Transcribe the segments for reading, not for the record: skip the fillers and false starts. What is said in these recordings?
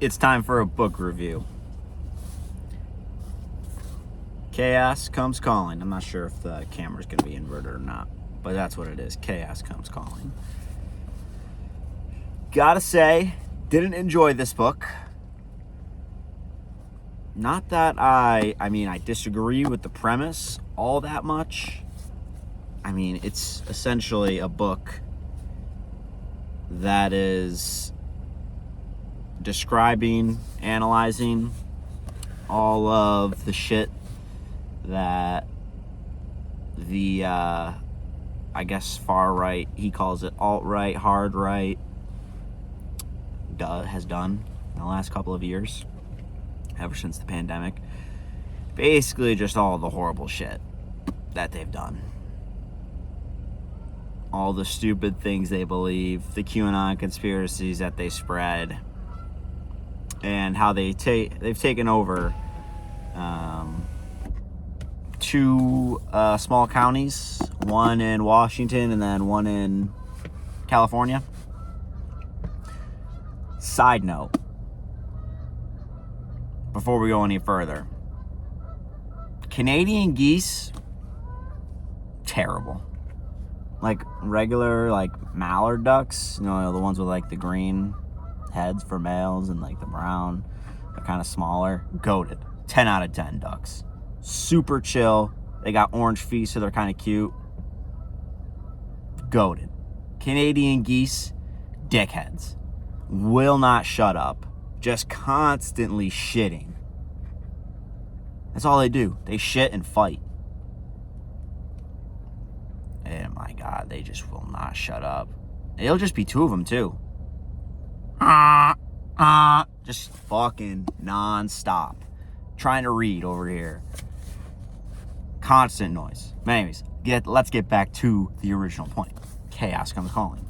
It's time for a book review. Chaos Comes Calling. I'm not sure if the camera's going to be inverted or not, but that's what it is. Chaos Comes Calling. Gotta say, didn't enjoy this book. Not that I disagree with the premise all that much. I mean, it's essentially a book that is describing, analyzing all of the shit that the, far right, he calls it alt-right, hard right, has done in the last couple of years, ever since the pandemic. Basically just all the horrible shit that they've done. All the stupid things they believe, the QAnon conspiracies that they spread, and how they've taken over two small counties, one in Washington and then one in California. Side note, before we go any further, Canadian geese, terrible. Like regular, mallard ducks, the ones with the green heads for males and the brown, they're kind of smaller. Goated. 10 out of 10 ducks. Super chill. They got orange feet, so they're kind of cute. Goated. Canadian geese, dickheads. Will not shut up. Just constantly shitting. That's all they do. They shit and fight. And my God, they just will not shut up. It'll just be two of them too. Just fucking non-stop. Trying to read over here. Constant noise. But anyways, let's get back to the original point. Chaos Comes Calling.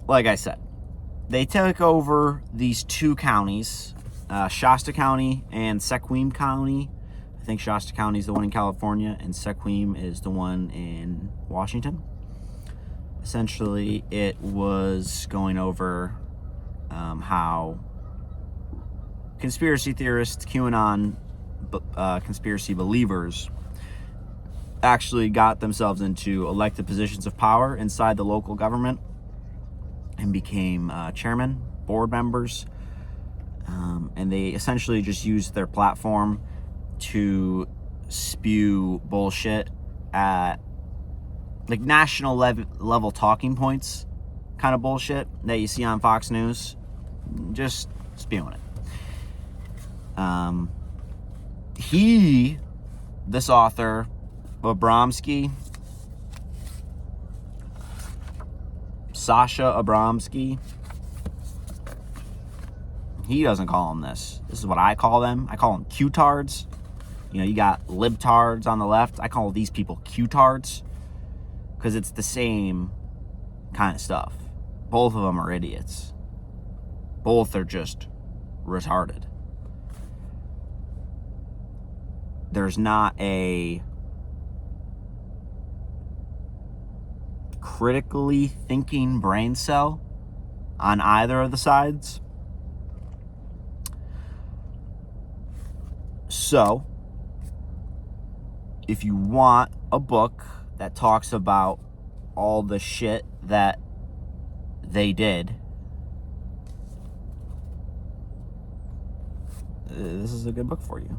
Like I said, they took over these two counties, Shasta County and Sequim County. I think Shasta County is the one in California, and Sequim is the one in Washington. Essentially, it was going over how conspiracy theorists, QAnon conspiracy believers, actually got themselves into elected positions of power inside the local government and became chairman, board members, and they essentially just used their platform to spew bullshit at national level talking points kind of bullshit that you see on Fox News, just spewing it. This author, Abramsky, Sasha Abramsky, he doesn't call them this. This is what I call them. I call them Q-tards. You got libtards on the left. I call these people Q-tards because it's the same kind of stuff. Both of them are idiots. Both are just retarded. There's not a critically thinking brain cell on either of the sides. So, if you want a book that talks about all the shit that they did, this is a good book for you.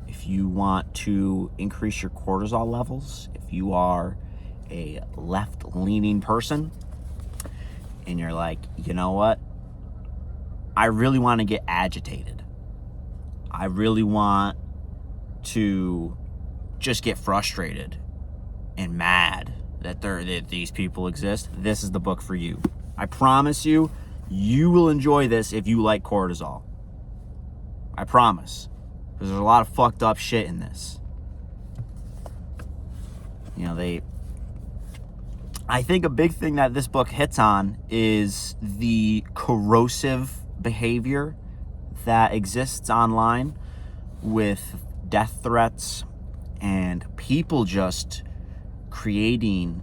If you want to increase your cortisol levels, if you are a left-leaning person and you're like, you know what? I really want to get agitated. I really want to just get frustrated and mad that these people exist. This is the book for you. I promise you, you will enjoy this if you like cortisol. I promise. Because there's a lot of fucked up shit in this. I think a big thing that this book hits on is the corrosive behavior that exists online with death threats and people just creating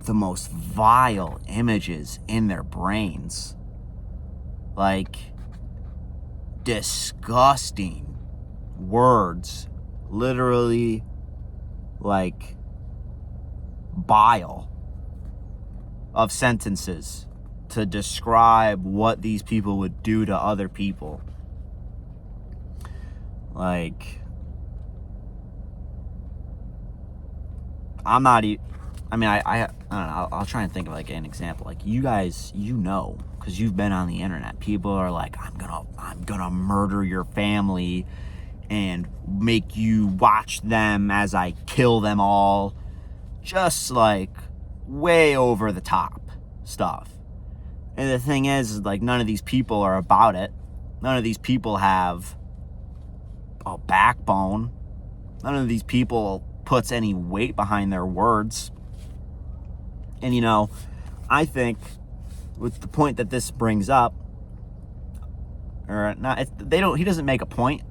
the most vile images in their brains. Like, disgusting words, literally like bile of sentences to describe what these people would do to other people. Like, I'm not even, I mean, I don't know, I'll try and think of like an example. Like, you guys, you know, because you've been on the internet, people are like, I'm gonna murder your family and make you watch them as I kill them all. Just like way over the top stuff. And the thing is like, none of these people are about it. None of these people have a backbone. None of these people puts any weight behind their words. And, you know, I think with the point that this brings up, or not, he doesn't make a point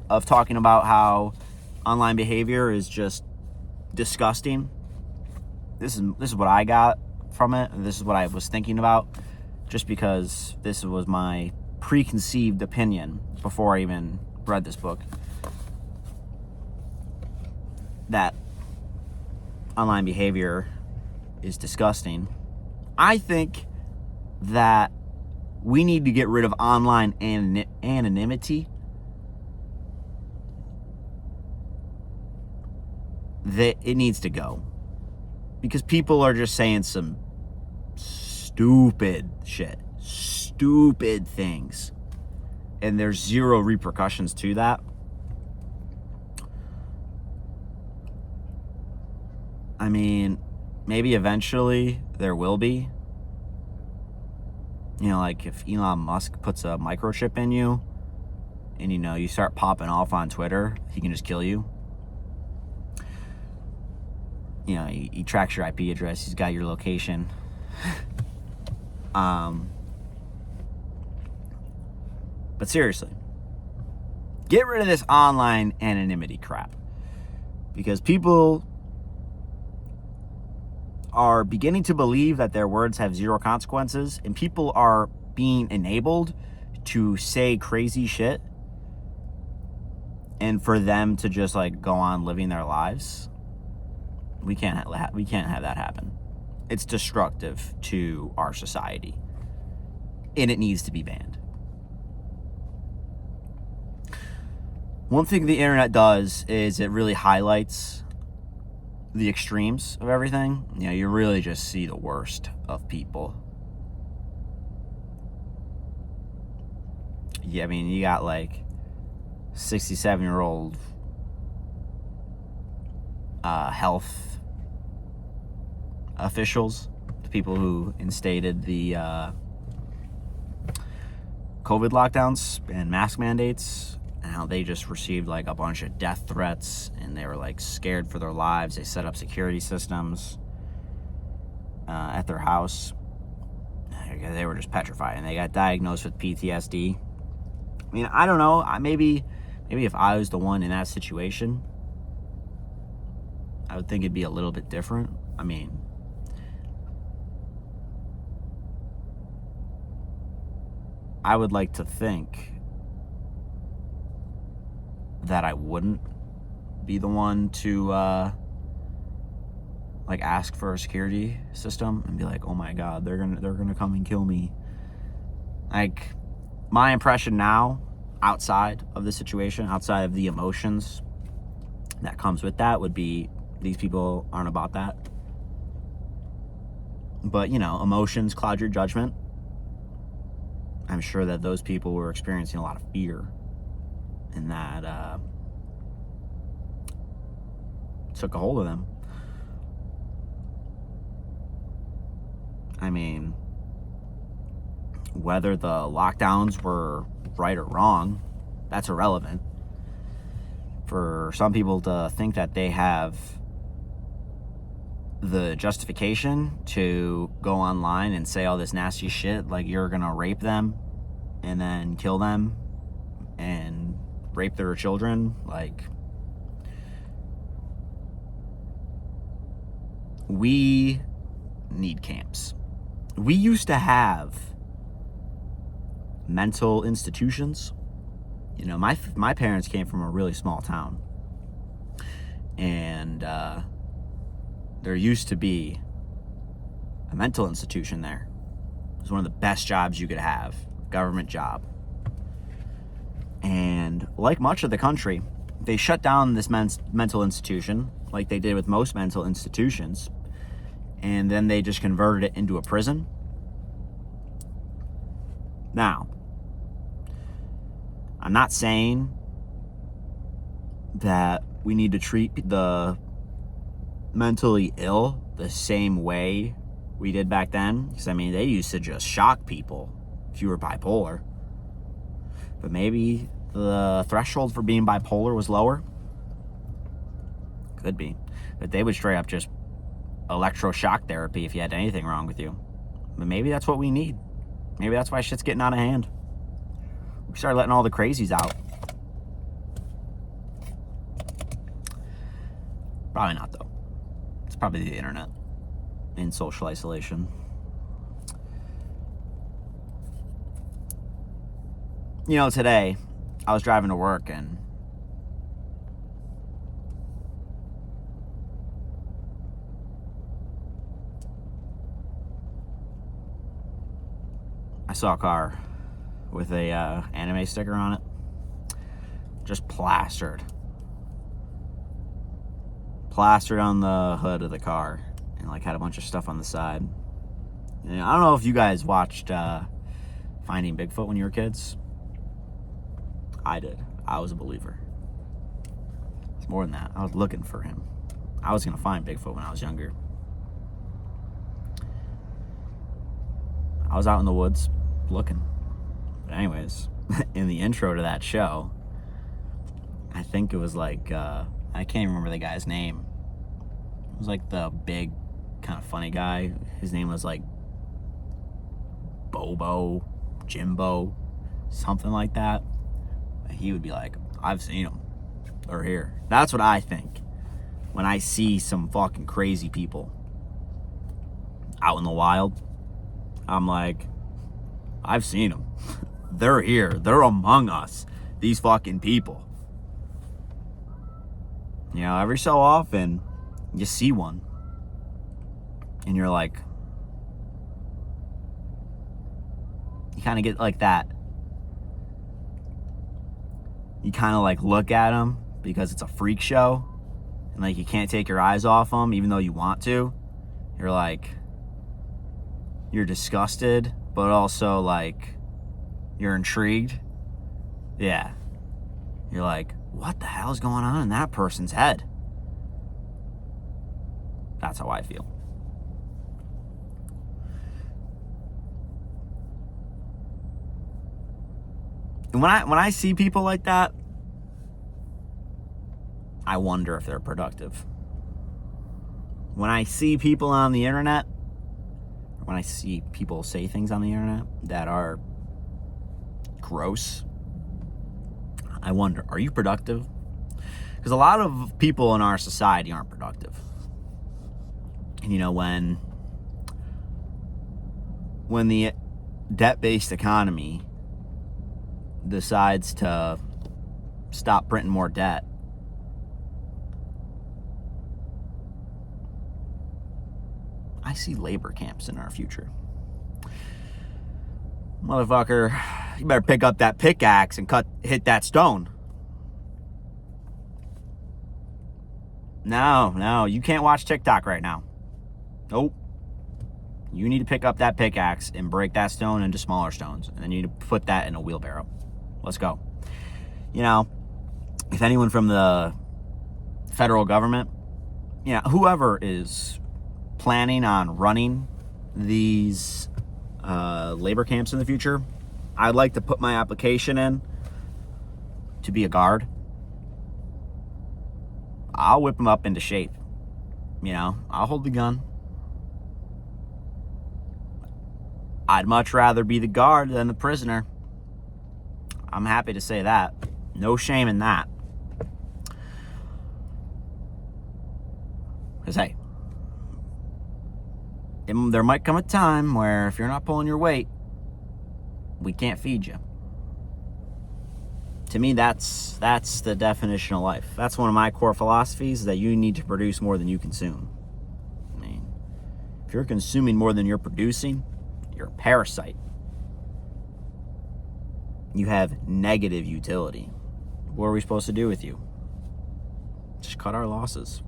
of talking about how online behavior is just disgusting. This is what I got from it, and this is what I was thinking about, just because this was my preconceived opinion before I even read this book, that online behavior is disgusting. I think that we need to get rid of online anonymity. That it needs to go, because people are just saying some stupid shit, stupid things, and there's zero repercussions to that. I mean, maybe eventually there will be. You know, like if Elon Musk puts a microchip in you and, you know, you start popping off on Twitter, he can just kill you. You know, he tracks your IP address. He's got your location. But seriously, get rid of this online anonymity crap, because people are beginning to believe that their words have zero consequences, and people are being enabled to say crazy shit and for them to just like go on living their lives. We can't have that happen. It's destructive to our society, and it needs to be banned. One thing the internet does is it really highlights the extremes of everything. You know, you really just see the worst of people. Yeah, I mean, you got like 67-year-old health officials, the people who instated the COVID lockdowns and mask mandates, and how they just received like a bunch of death threats, and they were like scared for their lives. They set up security systems at their house. They were just petrified, and they got diagnosed with PTSD. I mean, I don't know. Maybe if I was the one in that situation, I would think it'd be a little bit different. I mean, I would like to think that I wouldn't be the one to like ask for a security system and be like, oh my god, they're gonna come and kill me. Like, my impression now, outside of the situation, outside of the emotions that comes with that, would be these people aren't about that. But, you know, emotions cloud your judgment. I'm sure that those people were experiencing a lot of fear, and that took a hold of them. I mean, whether the lockdowns were right or wrong, that's irrelevant. For some people to think that they have the justification to go online and say all this nasty shit, like you're gonna rape them and then kill them and rape their children, like, we need camps. We used to have mental institutions. You know, my parents came from a really small town, and there used to be a mental institution there. It was one of the best jobs you could have, government job. And like much of the country, they shut down this mental institution, like they did with most mental institutions, and then they just converted it into a prison. Now, I'm not saying that we need to treat the mentally ill the same way we did back then, because I mean, they used to just shock people if you were bipolar. But maybe the threshold for being bipolar was lower. Could be. But they would straight up just electroshock therapy if you had anything wrong with you. But maybe that's what we need. Maybe that's why shit's getting out of hand. We start letting all the crazies out. Probably not, though. It's probably the internet and social isolation. You know, today I was driving to work and I saw a car with a anime sticker on it, just plastered on the hood of the car, and like had a bunch of stuff on the side. And I don't know if you guys watched Finding Bigfoot when you were kids. I did. I was a believer. It's more than that. I was looking for him. I was gonna find Bigfoot when I was younger. I was out in the woods looking. But anyways, in the intro to that show, I think it was like, I can't even remember the guy's name. It was like the big, kind of funny guy. His name was like Bobo, Jimbo, something like that. He would be like, I've seen them. They're here. That's what I think when I see some fucking crazy people out in the wild. I'm like, I've seen them. They're here. They're among us. These fucking people. You know, every so often, you see one. And you're like, you kind of get like that. You kind of like look at them because it's a freak show. And like you can't take your eyes off them even though you want to. You're like, you're disgusted, but also like you're intrigued. Yeah. You're like, what the hell is going on in that person's head? That's how I feel. And when I see people like that, I wonder if they're productive. When I see people on the internet, or when I see people say things on the internet that are gross, I wonder, are you productive? Because a lot of people in our society aren't productive. And you know, when the debt-based economy decides to stop printing more debt, I see labor camps in our future. Motherfucker, you better pick up that pickaxe and hit that stone. No, you can't watch TikTok right now. Nope. You need to pick up that pickaxe and break that stone into smaller stones. And then you need to put that in a wheelbarrow. Let's go. You know, if anyone from the federal government, you know, whoever is planning on running these labor camps in the future, I'd like to put my application in to be a guard. I'll whip them up into shape. You know, I'll hold the gun. I'd much rather be the guard than the prisoner. I'm happy to say that. No shame in that. Because, hey, there might come a time where if you're not pulling your weight, we can't feed you. To me, that's the definition of life. That's one of my core philosophies, that you need to produce more than you consume. I mean, if you're consuming more than you're producing, you're a parasite. You have negative utility. What are we supposed to do with you? Just cut our losses.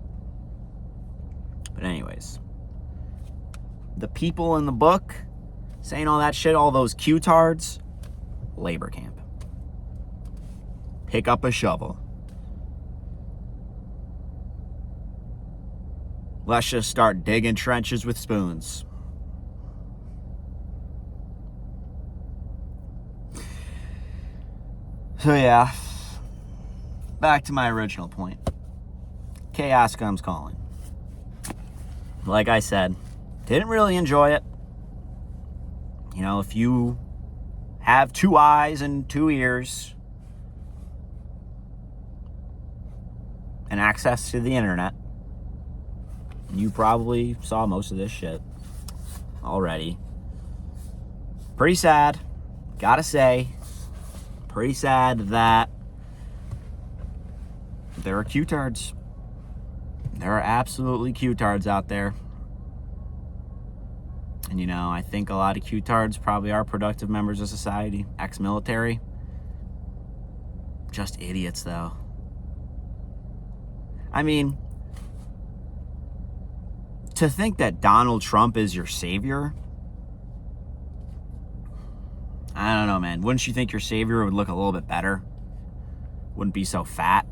But anyways, the people in the book saying all that shit, all those Q-tards, labor camp. Pick up a shovel. Let's just start digging trenches with spoons. So yeah, back to my original point. Chaos comes calling. Like I said, didn't really enjoy it. You know, if you have 2 eyes and 2 ears and access to the internet, you probably saw most of this shit already. Pretty sad, gotta say. Pretty sad that there are Q-tards. There are absolutely Q-tards out there. And, you know, I think a lot of Q-tards probably are productive members of society, ex-military. Just idiots, though. I mean, to think that Donald Trump is your savior, I don't know, man. Wouldn't you think your savior would look a little bit better? Wouldn't be so fat?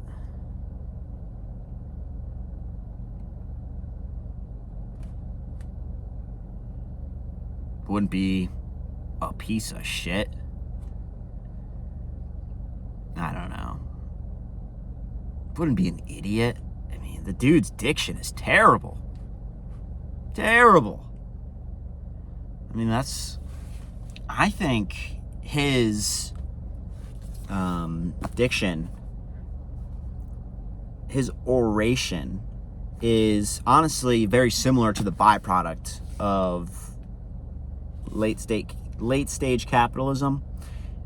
Wouldn't be a piece of shit? I don't know. Wouldn't be an idiot? I mean, the dude's diction is terrible. Terrible. I mean, I think his diction, his oration is honestly very similar to the byproduct of late stage capitalism,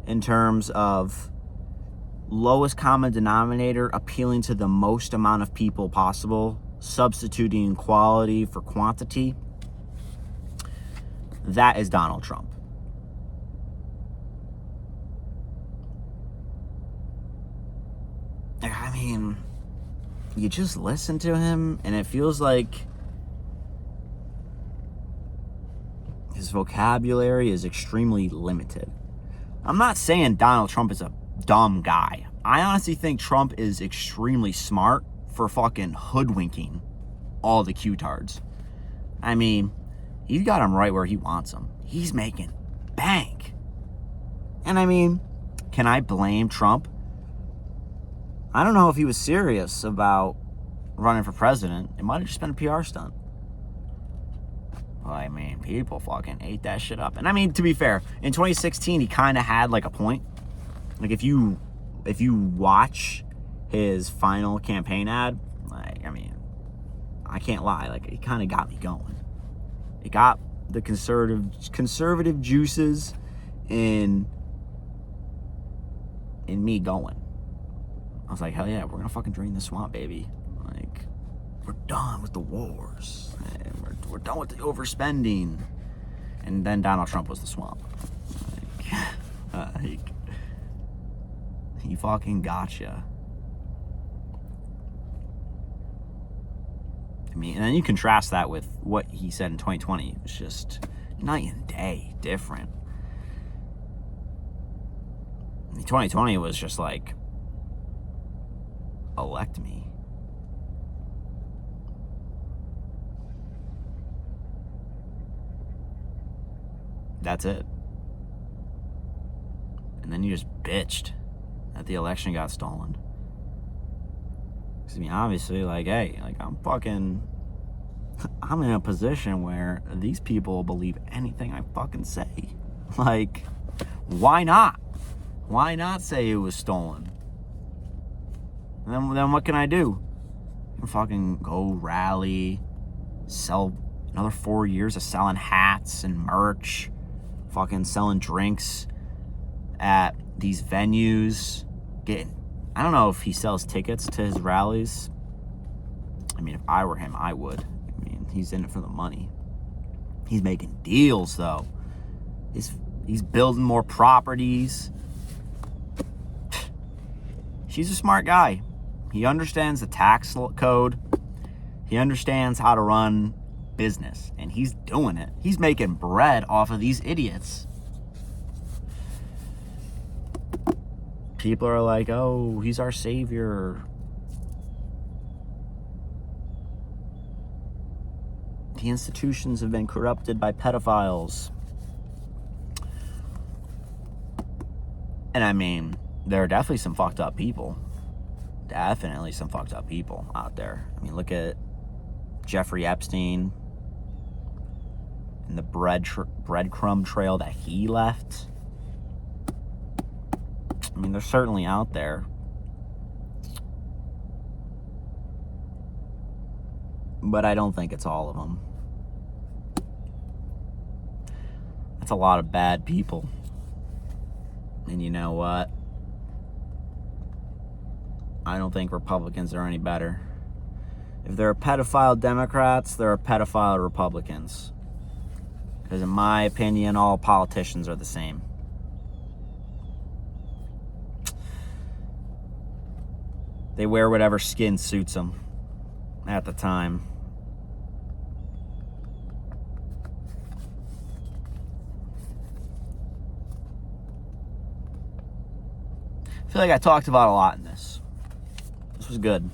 in terms of lowest common denominator, appealing to the most amount of people possible, substituting quality for quantity. That is Donald Trump. I mean, you just listen to him and it feels like his vocabulary is extremely limited. I'm not saying Donald Trump is a dumb guy. I honestly think Trump is extremely smart for fucking hoodwinking all the Q-tards. I mean, he's got him right where he wants him. He's making bank. And I mean, can I blame Trump? I don't know if he was serious about running for president. It might have just been a PR stunt. Well, I mean, people fucking ate that shit up. And I mean, to be fair, in 2016, he kind of had like a point. Like if you watch his final campaign ad, like, I mean, I can't lie, like it kind of got me going. It got the conservative juices in me going. I was like, hell yeah, we're gonna fucking drain the swamp, baby. Like, we're done with the wars. And we're done with the overspending. And then Donald Trump was the swamp. Like, he fucking gotcha. I mean, and then you contrast that with what he said in 2020. It was just night and day different. 2020 was just like, elect me. That's it. And then you just bitched that the election got stolen. I mean, obviously, like, hey, like, I'm in a position where these people believe anything I fucking say. Like, why not? Why not say it was stolen? And then what can I do? I can fucking go rally, sell Another 4 years of selling hats and merch, fucking selling drinks at these venues, I don't know if he sells tickets to his rallies. I mean, if I were him, I would. I mean, he's in it for the money. He's making deals, though. He's building more properties. She's a smart guy. He understands the tax code. He understands how to run business, and he's doing it. He's making bread off of these idiots. People are like, oh, he's our savior. The institutions have been corrupted by pedophiles. And I mean, there are definitely some fucked up people. Definitely some fucked up people out there. I mean, look at Jeffrey Epstein and the breadcrumb trail that he left. I mean, they're certainly out there. But I don't think it's all of them. That's a lot of bad people. And you know what? I don't think Republicans are any better. If there are pedophile Democrats, there are pedophile Republicans. Because in my opinion, all politicians are the same. They wear whatever skin suits them at the time. I feel like I talked about a lot in this. This was good.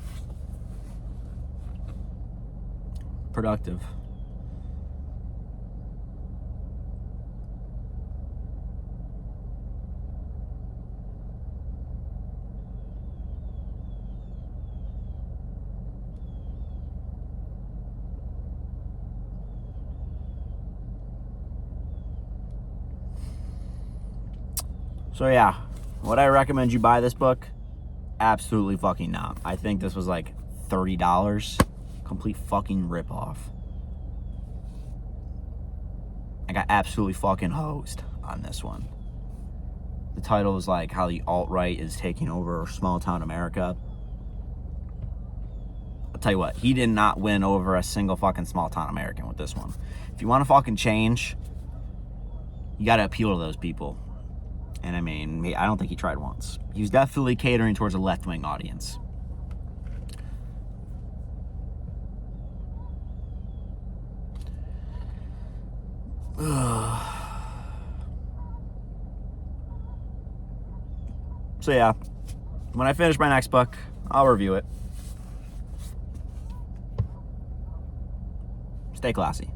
Productive. So yeah, would I recommend you buy this book? Absolutely fucking not. I think this was like $30. Complete fucking ripoff. I got absolutely fucking hosed on this one. The title is like how the alt-right is taking over small town America. I'll tell you what, he did not win over a single fucking small town American with this one. If you want to fucking change, you got to appeal to those people. And I mean, I don't think he tried once. He was definitely catering towards a left-wing audience. So yeah, when I finish my next book, I'll review it. Stay classy.